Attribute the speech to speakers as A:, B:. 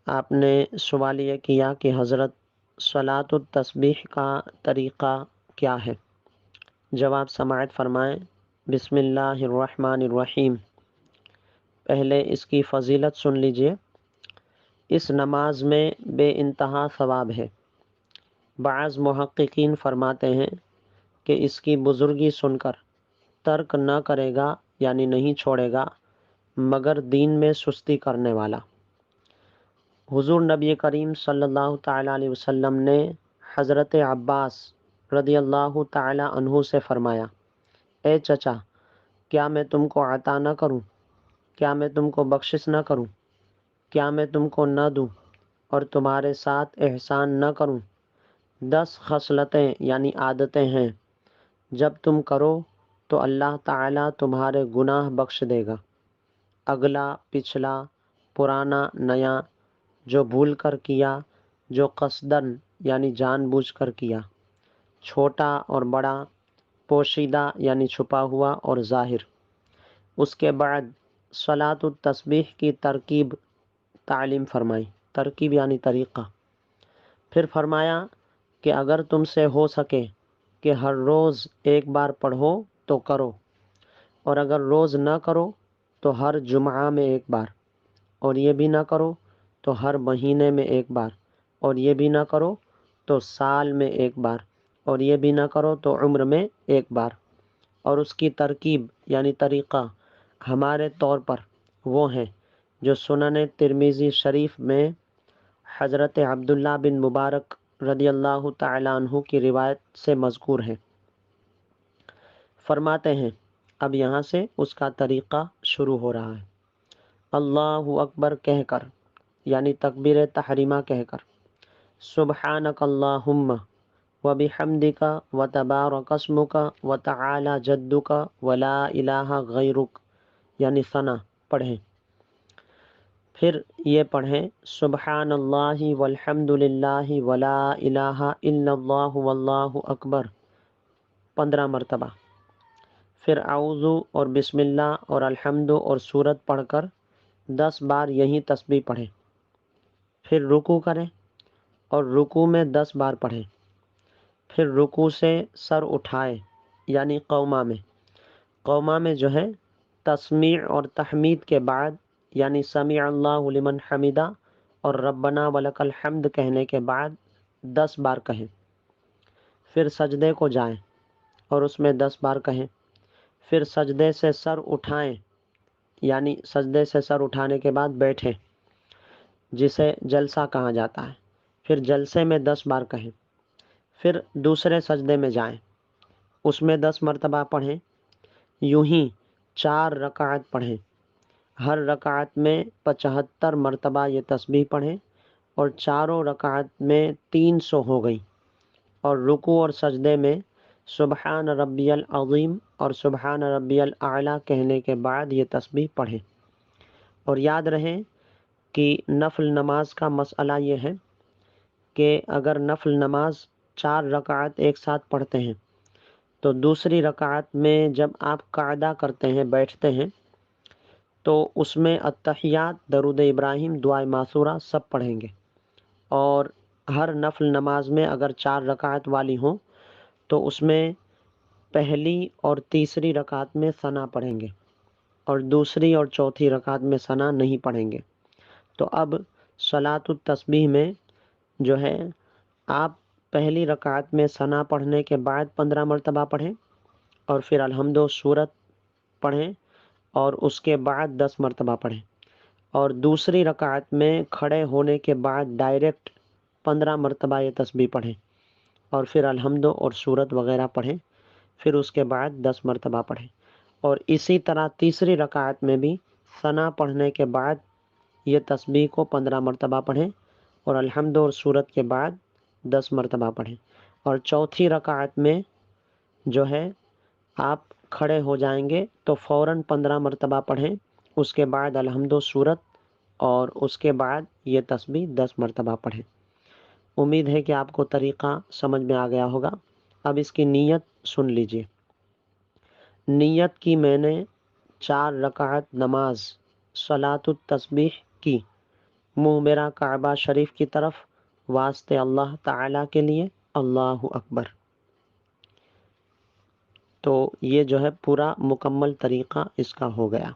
A: آپ نے سوال یہ کیا کہ حضرت صلاۃ التسبیح کا طریقہ کیا ہے؟ جواب سماعت فرمائیں۔ بسم اللہ الرحمن الرحیم۔ پہلے اس کی فضیلت سن لیجئے۔ اس نماز میں بے انتہا ثواب ہے۔ بعض محققین فرماتے ہیں کہ اس کی بزرگی سن کر ترک نہ کرے گا یعنی نہیں چھوڑے گا مگر دین میں سستی کرنے والا۔ حضور نبی کریم صلی اللہ تعالیٰ علیہ وسلم نے حضرت عباس رضی اللہ تعالیٰ عنہ سے فرمایا، اے چچا، کیا میں تم کو عطا نہ کروں؟ کیا میں تم کو بخشش نہ کروں؟ کیا میں تم کو نہ دوں اور تمہارے ساتھ احسان نہ کروں؟ 10 خصلتیں یعنی عادتیں ہیں، جب تم کرو تو اللہ تعالیٰ تمہارے گناہ بخش دے گا، اگلا پچھلا، پرانا نیا، جو بھول کر کیا، جو قصدن یعنی جان بوجھ کر کیا، چھوٹا اور بڑا، پوشیدہ یعنی چھپا ہوا اور ظاہر۔ اس کے بعد صلاۃ التسبیح کی ترکیب تعلیم فرمائی۔ ترکیب یعنی طریقہ۔ پھر فرمایا کہ اگر تم سے ہو سکے کہ ہر روز ایک بار پڑھو تو کرو، اور اگر روز نہ کرو تو ہر جمعہ میں ایک بار، اور یہ بھی نہ کرو تو ہر مہینے میں ایک بار، اور یہ بھی نہ کرو تو سال میں ایک بار، اور یہ بھی نہ کرو تو عمر میں ایک بار۔ اور اس کی ترکیب یعنی طریقہ ہمارے طور پر وہ ہیں جو سنن ترمذی شریف میں حضرت عبداللہ بن مبارک رضی اللہ تعالیٰ عنہ کی روایت سے مذکور ہے۔ فرماتے ہیں، اب یہاں سے اس کا طریقہ شروع ہو رہا ہے۔ اللہ اکبر کہہ کر یعنی تکبیر تحریمہ کہہ کر، سبحانک اللہم وبحمدک وتبارک اسمک وتعالی جدک ولا الہ غیرک یعنی ثنا پڑھیں۔ پھر یہ پڑھیں، سبحان اللہ والحمد للہ ولا الہ الا اللہ واللہ اکبر 15 مرتبہ۔ پھر اعوذ اور بسم اللہ اور الحمد اور سورت پڑھ کر 10 بار یہی تسبیح پڑھیں۔ پھر رکوع کریں اور رکوع میں 10 بار پڑھیں۔ پھر رکوع سے سر اٹھائے یعنی قومہ میں جو ہے تسمیع اور تحمید کے بعد یعنی سمیع اللہ لمن حمدہ اور ربنا ولک الحمد کہنے کے بعد 10 بار کہیں۔ پھر سجدے کو جائیں اور اس میں 10 بار کہیں۔ پھر سجدے سے سر اٹھائیں یعنی سجدے سے سر اٹھانے کے بعد بیٹھیں، جسے جلسہ کہا جاتا ہے۔ پھر جلسے میں 10 بار کہیں۔ پھر دوسرے سجدے میں جائیں، اس میں 10 مرتبہ پڑھیں۔ یوں ہی 4 رکعت پڑھیں، ہر رکعت میں 75 مرتبہ یہ تسبیح پڑھیں، اور چاروں رکعت میں 300 ہو گئی۔ اور رکوع اور سجدے میں سبحان ربی العظیم اور سبحان ربی الاعلیٰ کہنے کے بعد یہ تسبیح پڑھیں۔ اور یاد رہے کہ نفل نماز کا مسئلہ یہ ہے کہ اگر نفل نماز 4 رکعت ایک ساتھ پڑھتے ہیں تو دوسری رکعت میں جب آپ قعدہ کرتے ہیں، بیٹھتے ہیں، تو اس میں التحیات، درود ابراہیم، دعائے معثورہ سب پڑھیں گے۔ اور ہر نفل نماز میں اگر 4 رکعت والی ہوں تو اس میں پہلی اور تیسری رکعت میں ثنا پڑھیں گے، اور دوسری اور چوتھی رکعت میں ثنا نہیں پڑھیں گے۔ تو اب صلاۃ التسبیح میں جو ہے آپ پہلی رکعت میں ثنا پڑھنے کے بعد 15 مرتبہ پڑھیں، اور پھر الحمد و سورت پڑھیں، اور اس کے بعد 10 مرتبہ پڑھیں، اور دوسری رکعت میں کھڑے ہونے کے بعد ڈائریکٹ 15 مرتبہ یہ تسبیح پڑھیں، اور پھر الحمد اور سورت وغیرہ پڑھیں، پھر اس کے بعد 10 مرتبہ پڑھیں۔ اور اسی طرح تیسری رکعت میں بھی ثنا پڑھنے کے بعد یہ تسبیح کو 15 مرتبہ پڑھیں، اور الحمد اور سورت کے بعد 10 مرتبہ پڑھیں۔ اور چوتھی رکعت میں جو ہے آپ کھڑے ہو جائیں گے تو فوراً 15 مرتبہ پڑھیں، اس کے بعد الحمد و سورت، اور اس کے بعد یہ تسبیح 10 مرتبہ پڑھیں۔ امید ہے کہ آپ کو طریقہ سمجھ میں آ گیا ہوگا۔ اب اس کی نیت سن لیجئے۔ نیت کی میں نے 4 رکعت نماز صلاۃ التسبیح کی، منہ میرا کعبہ شریف کی طرف، واسطے اللہ تعالیٰ کے لیے، اللہ اکبر۔ تو یہ جو ہے پورا مکمل طریقہ اس کا ہو گیا۔